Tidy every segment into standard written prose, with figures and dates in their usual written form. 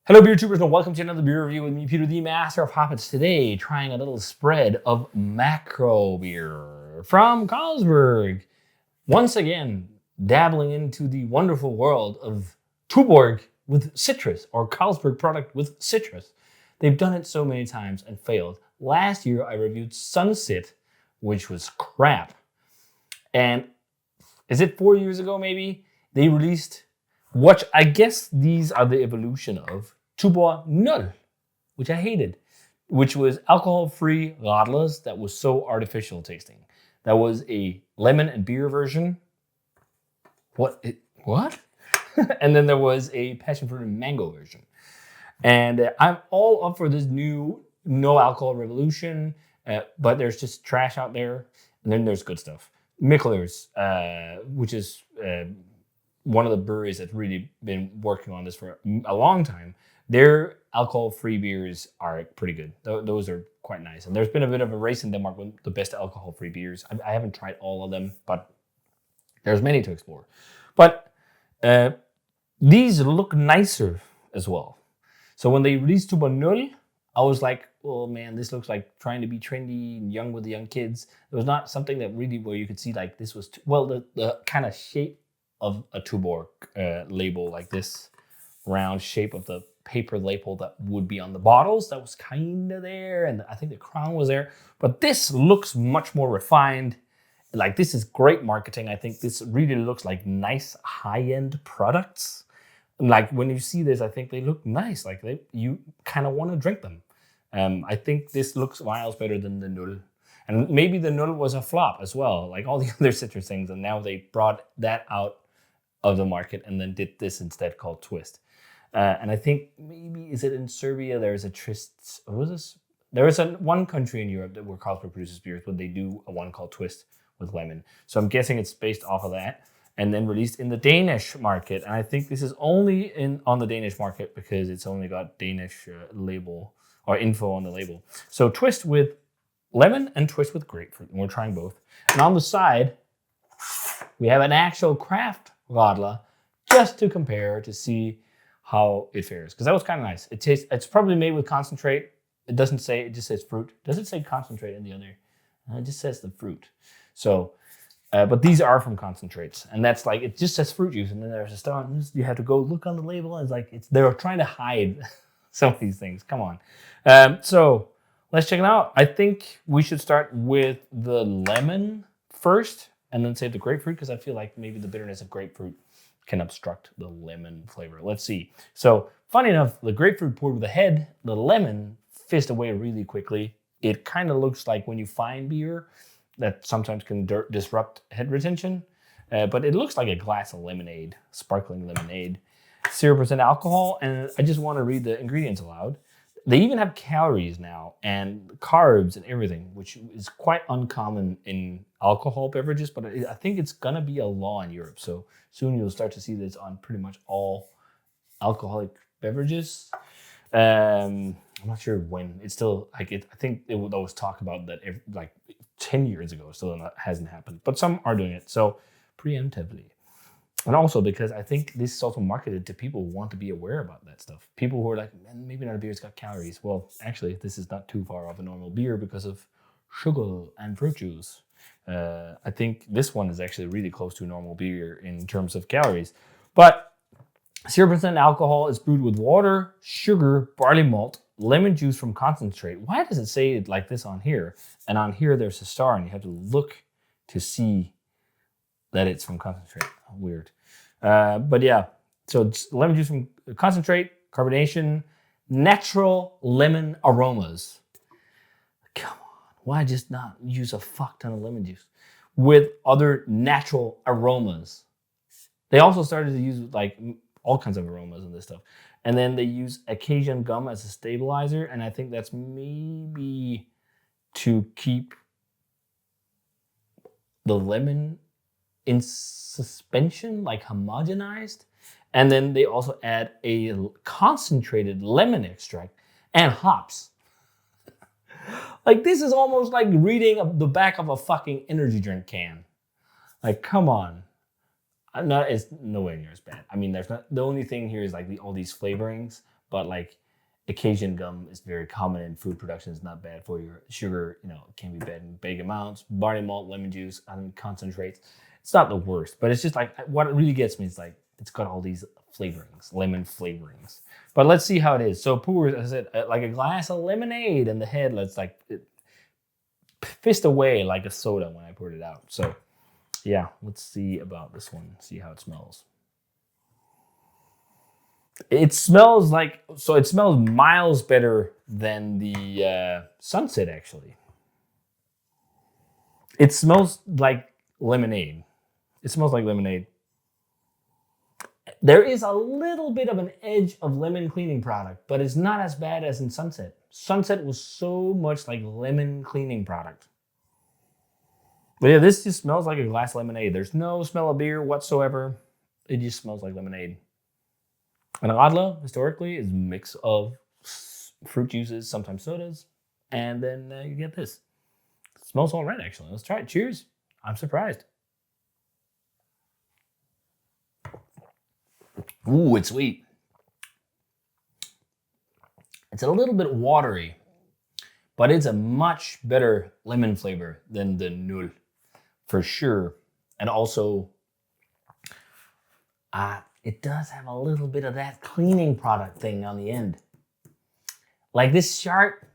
Hello, beer tubers, and welcome to another beer review with me, Peter, the master of hoppets. Today, trying a little spread of macro beer from Carlsberg. Once again, dabbling into the wonderful world of Tuborg with citrus, or Carlsberg product with citrus. They've done it so many times and failed. Last year, I reviewed Sunset, which was crap. And is it 4 years ago, maybe? They released what I guess these are the evolution of Tuborg Null, which I hated, which was alcohol-free Radlers that was so artificial tasting. That was a lemon and beer version. What? And then there was a passion fruit and mango version. And I'm all up for this new no alcohol revolution, but there's just trash out there. And then there's good stuff. Mickler's, which is one of the breweries that's really been working on this for a long time. Their alcohol-free beers are pretty good. Those are quite nice. And there's been a bit of a race in Denmark with the best alcohol-free beers. I haven't tried all of them, but there's many to explore. But these look nicer as well. So when they released Tuborg Null, I was like, oh man, this looks like trying to be trendy and young with the young kids. It was not something that really where you could see like this was, the kind of shape of a Tuborg label, like this round shape of the paper label that would be on the bottles, that was kind of there, and I think the crown was there. But this looks much more refined. Like, this is great marketing. I think this really looks like nice high-end products. Like, when you see this, I think they look nice. Like, you kind of want to drink them. I think this looks miles better than the Null. And maybe the Null was a flop as well, like all the other citrus things, and now they brought that out of the market and then did this instead, called Twist. And I think maybe, is it in Serbia? There's a Twist. What was this? There is one country in Europe where Carlsberg produces beers, but they do a one called Twist with lemon. So I'm guessing it's based off of that, and then released in the Danish market. And I think this is only on the Danish market because it's only got Danish label or info on the label. So Twist with lemon and Twist with grapefruit, and we're trying both. And on the side, we have an actual craft Radler just to compare to see how it fares, because that was kind of nice. It's probably made with concentrate. It doesn't say, it just says fruit. Does it say concentrate in the other? It just says the fruit. So, but these are from concentrates, and that's like, it just says fruit juice, and then there's a star. You have to go look on the label, and it's like they're trying to hide some of these things. Come on. So let's check it out. I think we should start with the lemon first, and then save the grapefruit, because I feel like maybe the bitterness of grapefruit can obstruct the lemon flavor. Let's see. So, funny enough, the grapefruit poured with the head, the lemon fizzed away really quickly. It kind of looks like when you find beer that sometimes can disrupt head retention, but it looks like a glass of lemonade, sparkling lemonade. 0% alcohol, and I just want to read the ingredients aloud. They even have calories now and carbs and everything, which is quite uncommon in alcohol beverages, but I think it's going to be a law in Europe. So soon you'll start to see this on pretty much all alcoholic beverages. I'm not sure when. It's still, like, I think it would always talk about that like 10 years ago. Still hasn't happened, but some are doing it. So preemptively. And also because I think this is also marketed to people who want to be aware about that stuff. People who are like, man, maybe not a beer's got calories. Well, actually, this is not too far off a normal beer because of sugar and fruit juice. I think this one is actually really close to a normal beer in terms of calories. But 0% alcohol is brewed with water, sugar, barley malt, lemon juice from concentrate. Why does it say it like this on here? And on here, there's a star, and you have to look to see that it's from concentrate. Weird. But yeah, so it's lemon juice from concentrate, carbonation, natural lemon aromas. Come on, why just not use a fuck ton of lemon juice with other natural aromas? They also started to use like all kinds of aromas and this stuff. And then they use Acasian gum as a stabilizer, and I think that's maybe to keep the lemon in suspension, like homogenized. And then they also add a concentrated lemon extract and hops. Like, this is almost like reading the back of a fucking energy drink can. Like, come on. It's nowhere near as bad. I mean, there's not, the only thing here is like all these flavorings, but like occasion gum is very common in food production. It's not bad for your sugar. You know, it can be bad in big amounts. Barley malt, lemon juice, concentrates. It's not the worst, but it's just like what really gets me is like it's got all these flavorings, lemon flavorings. But let's see how it is. So pour, as I said, like a glass of lemonade in the head. Let's like it fist away like a soda when I poured it out. So yeah, let's see about this one. See how it smells. It smells like, so it smells miles better than the Sunset, actually. It smells like lemonade. It smells like lemonade. There is a little bit of an edge of lemon cleaning product, but it's not as bad as in Sunset. Sunset was so much like lemon cleaning product. But yeah, this just smells like a glass of lemonade. There's no smell of beer whatsoever. It just smells like lemonade. And Radler, historically, is a mix of fruit juices, sometimes sodas, and then you get this. It smells all right, actually. Let's try it. Cheers. I'm surprised. Ooh, it's sweet. It's a little bit watery, but it's a much better lemon flavor than the Null, for sure. And also, it does have a little bit of that cleaning product thing on the end. Like this sharp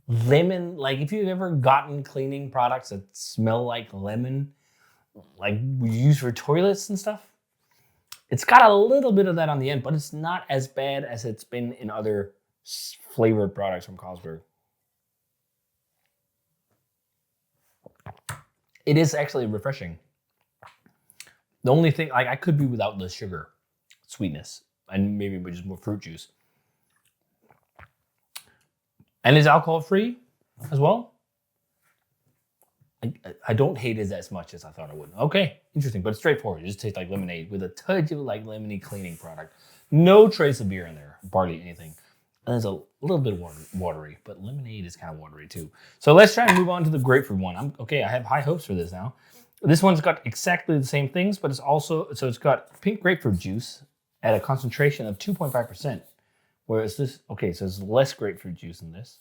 lemon, like if you've ever gotten cleaning products that smell like lemon, like we use for toilets and stuff, it's got a little bit of that on the end, but it's not as bad as it's been in other flavored products from Carlsberg. It is actually refreshing. The only thing, like I could be without the sugar sweetness and maybe with just more fruit juice. And it's alcohol free as well. I don't hate it as much as I thought I would. Okay, interesting, but it's straightforward. It just tastes like lemonade with a touch of like lemony cleaning product. No trace of beer in there, barley, anything. And it's a little bit watery, but lemonade is kind of watery too. So let's try and move on to the grapefruit one. I have high hopes for this now. This one's got exactly the same things, but it's also, so it's got pink grapefruit juice at a concentration of 2.5%. Whereas this, okay, so there's less grapefruit juice in this.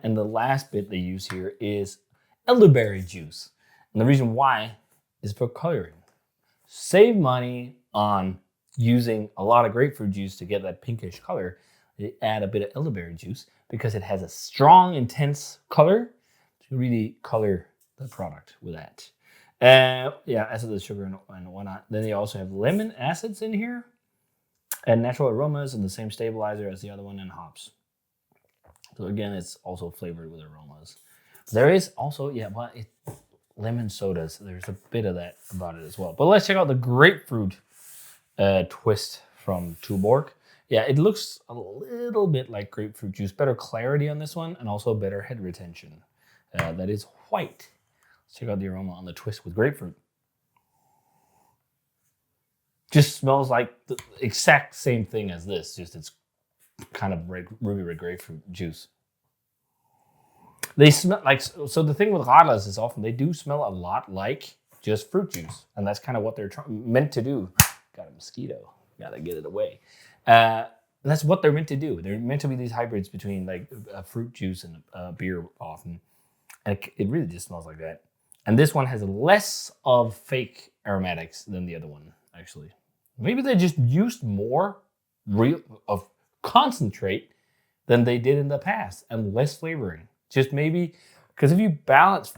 And the last bit they use here is elderberry juice. And the reason why is for coloring. Save money on using a lot of grapefruit juice to get that pinkish color. They add a bit of elderberry juice because it has a strong, intense color to really color the product with that. Yeah, as the sugar and whatnot. Then they also have lemon acids in here and natural aromas and the same stabilizer as the other one and hops. So again, it's also flavored with aromas. There is also, lemon sodas. There's a bit of that about it as well. But let's check out the grapefruit twist from Tuborg. Yeah, it looks a little bit like grapefruit juice. Better clarity on this one and also better head retention. That is white. Let's check out the aroma on the twist with grapefruit. Just smells like the exact same thing as this, just it's kind of ruby red grapefruit juice. They smell like, so the thing with Radlers is often they do smell a lot like just fruit juice. And that's kind of what they're meant to do. Got a mosquito, gotta get it away. That's what they're meant to do. They're meant to be these hybrids between like a fruit juice and beer often. And it really just smells like that. And this one has less of fake aromatics than the other one, actually. Maybe they just used more of concentrate than they did in the past and less flavoring. Just maybe, because if you balance,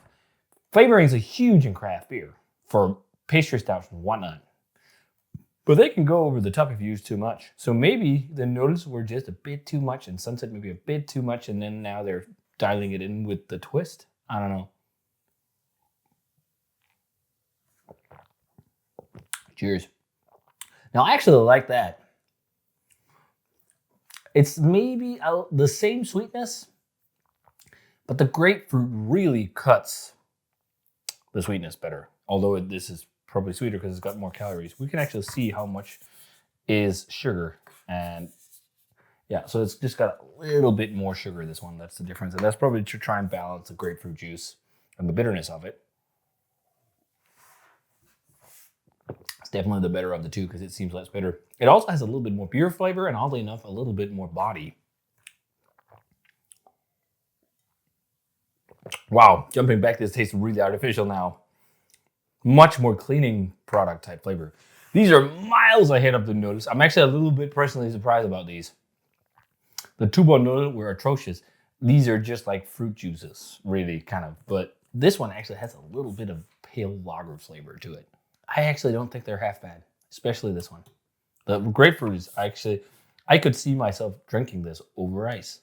flavoring is a huge in craft beer for pastry stouts and whatnot. But they can go over the top if you use too much. So maybe the noodles were just a bit too much and Sunset maybe a bit too much, and then now they're dialing it in with the twist. I don't know. Cheers. Now, I actually like that. It's maybe the same sweetness, but the grapefruit really cuts the sweetness better. Although this is probably sweeter because it's got more calories. We can actually see how much is sugar. And yeah, so it's just got a little bit more sugar, this one. That's the difference. And that's probably to try and balance the grapefruit juice and the bitterness of it. It's definitely the better of the two because it seems less bitter. It also has a little bit more beer flavor and oddly enough, a little bit more body. Wow, jumping back, this tastes really artificial now. Much more cleaning product type flavor. These are miles ahead of the noodles. I'm actually a little bit personally surprised about these. The Tuborg noodles were atrocious. These are just like fruit juices, really, kind of. But this one actually has a little bit of pale lager flavor to it. I actually don't think they're half bad, especially this one. The grapefruit is actually, I could see myself drinking this over ice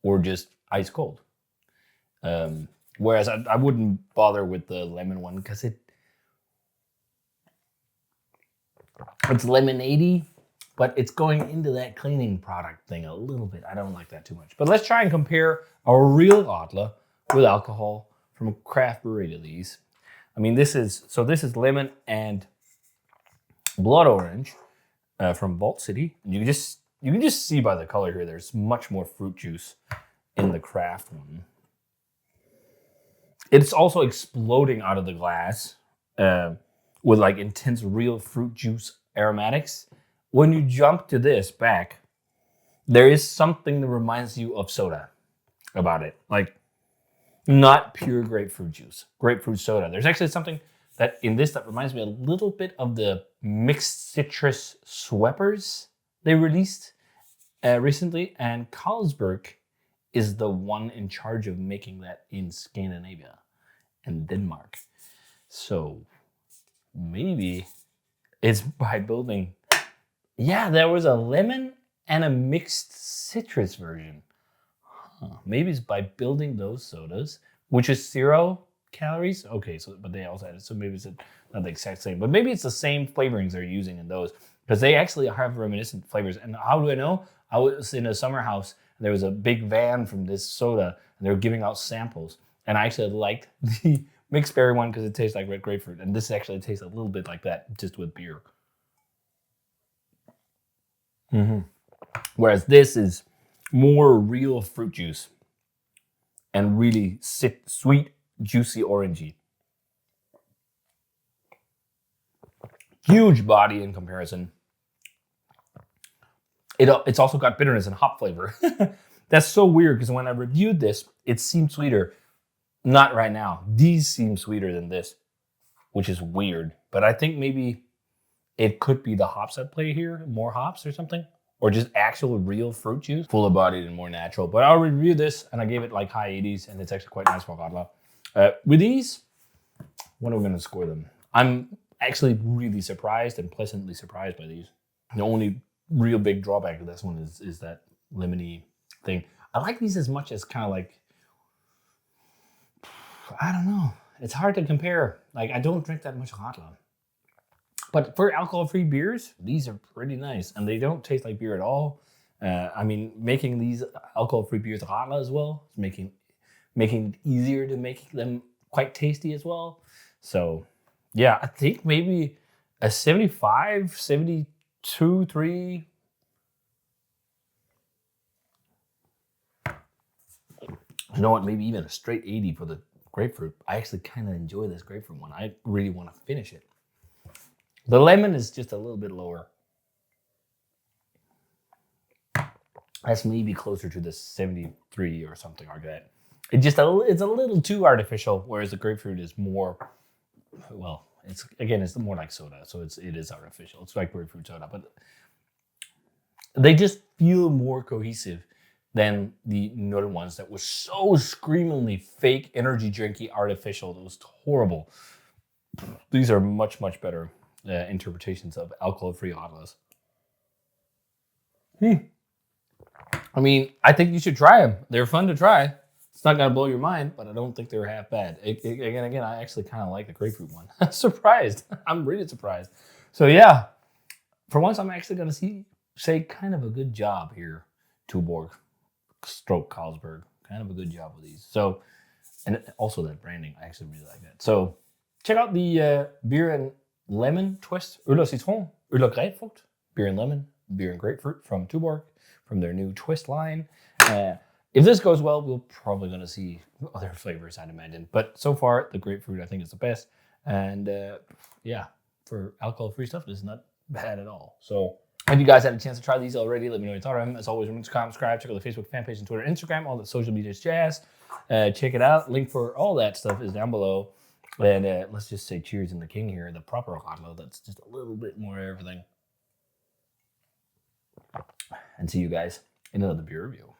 or just ice cold. Whereas I wouldn't bother with the lemon one because it's lemonade-y, but it's going into that cleaning product thing a little bit. I don't like that too much. But let's try and compare a real Radler with alcohol from a craft brewery to these. I mean, this is lemon and blood orange from Vault City. You can just see by the color here, there's much more fruit juice in the craft one. It's also exploding out of the glass with like intense real fruit juice aromatics. When you jump to this back, there is something that reminds you of soda about it. Like not pure grapefruit juice, grapefruit soda. There's actually something that in this that reminds me a little bit of the mixed citrus Sweppers they released recently. And Carlsberg is the one in charge of making that in Scandinavia and Denmark. So maybe it's by building, yeah, there was a lemon and a mixed citrus version. Maybe it's by building those sodas, which is 0 calories. Okay, so but they also added, so maybe it's not the exact same, but maybe it's the same flavorings they're using in those because they actually have reminiscent flavors. And how do I know? I was in a summer house and there was a big van from this soda and they were giving out samples. And I actually liked the mixed berry one because it tastes like red grapefruit. And this actually tastes a little bit like that, just with beer. Whereas this is more real fruit juice and really sweet, juicy, orangey. Huge body in comparison. It's also got bitterness and hop flavor. That's so weird because when I reviewed this, it seemed sweeter. Not right now. These seem sweeter than this, which is weird. But I think maybe it could be the hops at play here, more hops or something. Or just actual real fruit juice, fuller bodied and more natural. But I'll review this and I gave it like high 80s and it's actually quite nice for Radler. With these, what are we gonna score them? I'm actually really surprised and pleasantly surprised by these. The only real big drawback of this one is that lemony thing. I like these as much as kind of like, I don't know. It's hard to compare. Like I don't drink that much Radler. But for alcohol-free beers, these are pretty nice. And they don't taste like beer at all. I mean, making these alcohol-free beers Radler as well, is making it easier to make them quite tasty as well. So, yeah, I think maybe a 75, 72, 3. You know what? Maybe even a straight 80 for the grapefruit. I actually kind of enjoy this grapefruit one. I really want to finish it. The lemon is just a little bit lower. That's maybe closer to the 73 or something like that. It's a little too artificial, whereas the grapefruit is more, well, it's more like soda, so it is artificial. It's like grapefruit soda, but they just feel more cohesive than the other ones that were so screamingly fake, energy drinky, artificial. That was horrible. These are much, much better interpretations of alcohol-free Radlers. I mean, I think you should try them. They're fun to try. It's not gonna blow your mind, but I don't think they're half bad. Again, I actually kind of like the grapefruit one. I'm surprised. I'm really surprised. So yeah, for once, I'm actually gonna say kind of a good job here, Tuborg, stroke Carlsberg. Kind of a good job with these. So, and also that branding, I actually really like that. So check out the beer and lemon twist, Øl og Citron, Øl og Grapefrugt, beer and lemon, beer and grapefruit from Tuborg, from their new twist line. If this goes well, we're probably going to see other flavors, I'd imagine. But so far, the grapefruit, I think, is the best. And yeah, for alcohol-free stuff is not bad at all. So if you guys had a chance to try these already, let me know what you thought of them. As always, remember to comment, subscribe, check out the Facebook fan page and Twitter, Instagram, all the social media jazz. Check it out. Link for all that stuff is down below. And let's just say cheers in the king here, the proper Radler that's just a little bit more everything. And see you guys in another beer review.